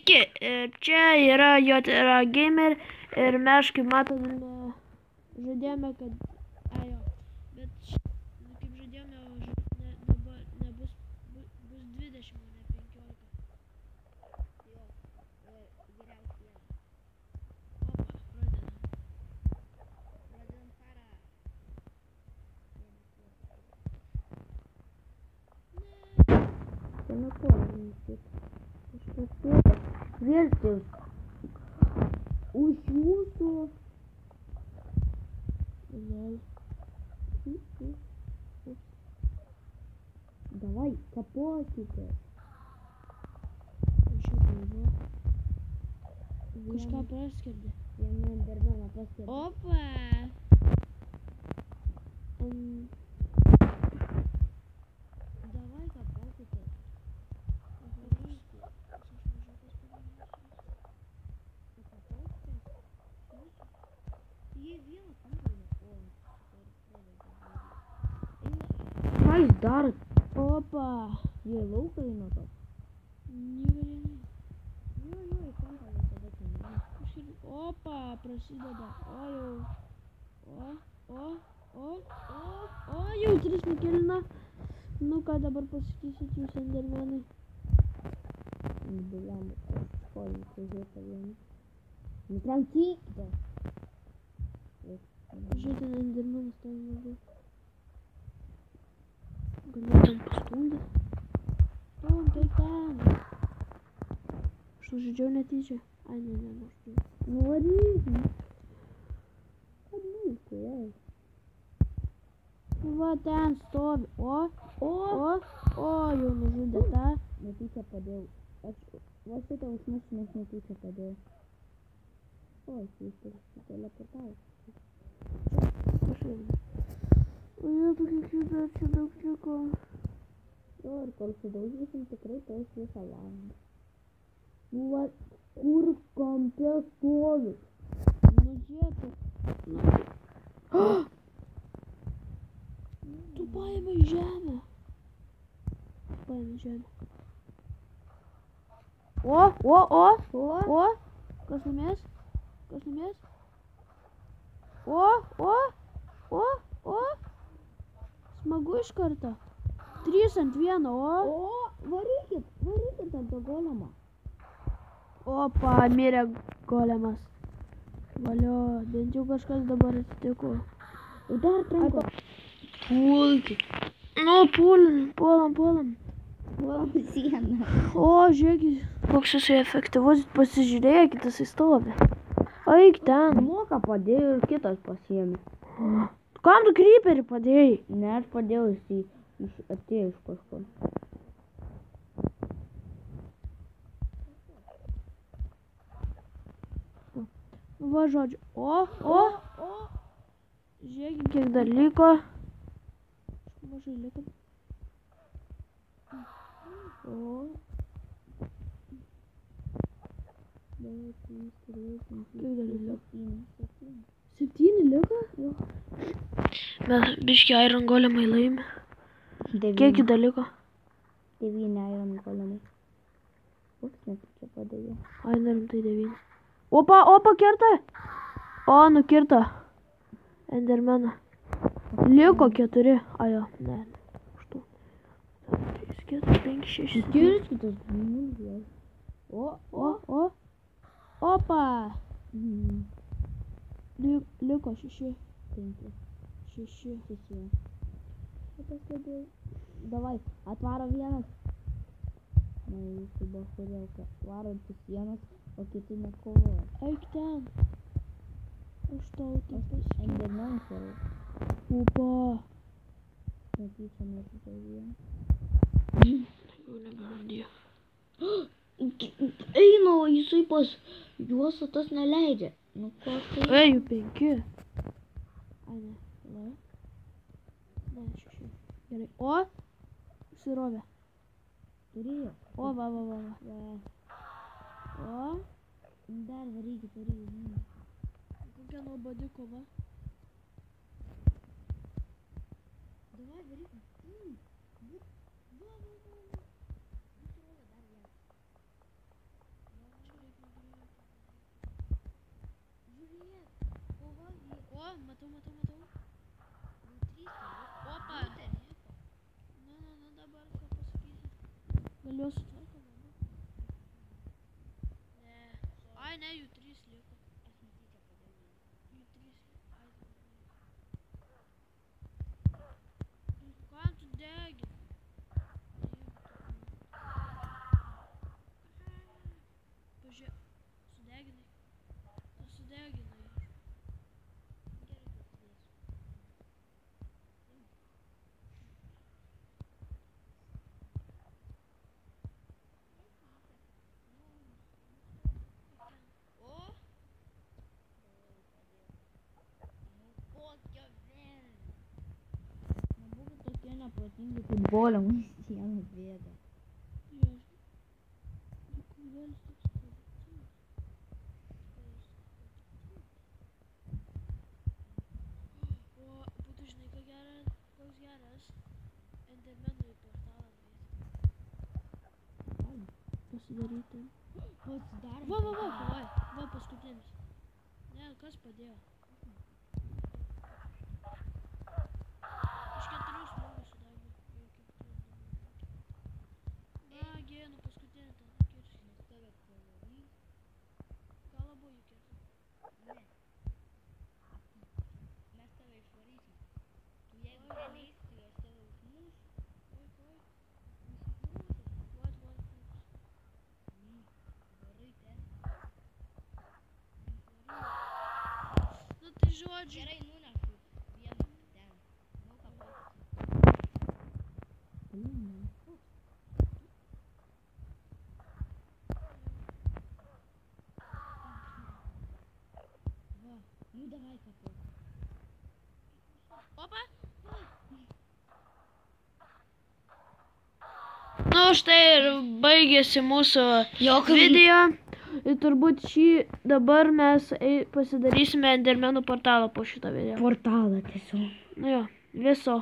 Sveiki, čia yra JTR Gamer ir mes, kaip matome, žadėjome, kad... bet kaip žadėjome, dabar nebus 20, o ne 15. Jo, geriausiai. Opa, pradedam karą. Ne. Vėltis už jūsų davai kapokite kažką paskelbė vieną endermeną paskelbė opa davai kapokite ką jūs darot? Opa! Jie laukai nuo to. Negalėjai. Jo, į kampą visada ten. Opa! Prasideda. O, jau 3 nukilina. Nu ką dabar pasakysit jūs endermenai? Biliam, skolim pažiūrėti vieną. Nutraukykite. Žiūrėti, endermenas tai mažai. Galiu ten pastumdyti. Tai ten. Aš nužudžiau netyčia. Ai, ne, nužudžiau. Nuvaryk. Kad mūsų, jai. Va, ten stovi. O, jau nužudė tą. Netyčia padėjau. Va šitą už mašinos netyčia padėjau. O, jis teleportavo. O jie tokie kiek čia daug liko. Jo, ir kol sudaužysim tikrai tos visą valandą. Nu va, kur kampe stovi? Nu žiūrėtų. Tu paėmai žemę. Paėmai žemę. O. Kas numės? O. Smagu iš karto. 3 ant 1, o. Varykit ant to golemą. Opa, mirė golemas. Valio, bent jau kažkas dabar atsitiko. Dar tranko. Pulkit. Nu, puolam. Puolam sieną. O, žiūrėkit, koks jisai efektyvus. Pasižiūrėkit, jisai stovi. Eik ten. Moka padėjo ir kitas pasiėmė. Kam tu kryperį padėjai? Ne, aš padėjau, jis atėjo iš kažkur. Va, žodžiu. O. Žiūrėkit, kiek dar liko. Mažai liko. O. 7 liko? Jo. Mes biški iron golemai laimė. Kiek dar liko? 9 iron golemai. Koks net čia padėjo? Ai, rimtai 9. Opa, kerta! O, nukirto. Endermeną. Liko 4. Ajo, ne. 8. 3, 4, 5, 6. Skirskitas. O. Opa! Liko 6. 5. 6. Davai, atvaro vienas. Na, jūsų bahurėlka. Varo ant sienos, o kiti nekovoja. Eik ten. Aš tau taip pasakysiu. Endermenas varo. Opa. Netyčia netyčia vieną. Jau nebebandijo. Eina, jisai pas juos tas neleidžia. Nu, ko tai? Jų 5. Ai, ne. Ne, 6. Gerai. O, užsirovė. Turėjo. O, va. O, dar varykit. Kokia nuobodi kova. Davai, varykit. matau. Opa. Nu, dabar ką pasakysi. Gal juos sutvarko dabar? Ne. Ai, ne, jų 3 liko. Jų 3 liko. Ai, kam tu degi? Pažiūrėk, sudeginai. Tu sudeginai. Neprotingi kaip golemas sieną bėga. O, būtų žinai, koks geras Endermenui portalas pasidaryti. Va, paskutinis. Ne, kas padėjo? Iš 4 smūgių sudegė. Nagi, nu paskutinį ten kiršį. Gal abu jų kiršį? Ne. Mes tave išvarysim. Tu jeigu neleisi, tai aš tave užmušiu. Varai ten. Nu tai žodžiu. Gerai, nunešu vieną ten. Nu, ką pasakysiu. Va, nu davai kapot. Opa. Nu štai ir baigėsi mūsų video. Ir turbūt dabar mes pasidarysime Endermenų portalą po šito video. Portalą tiesiog. Nu jo, viso.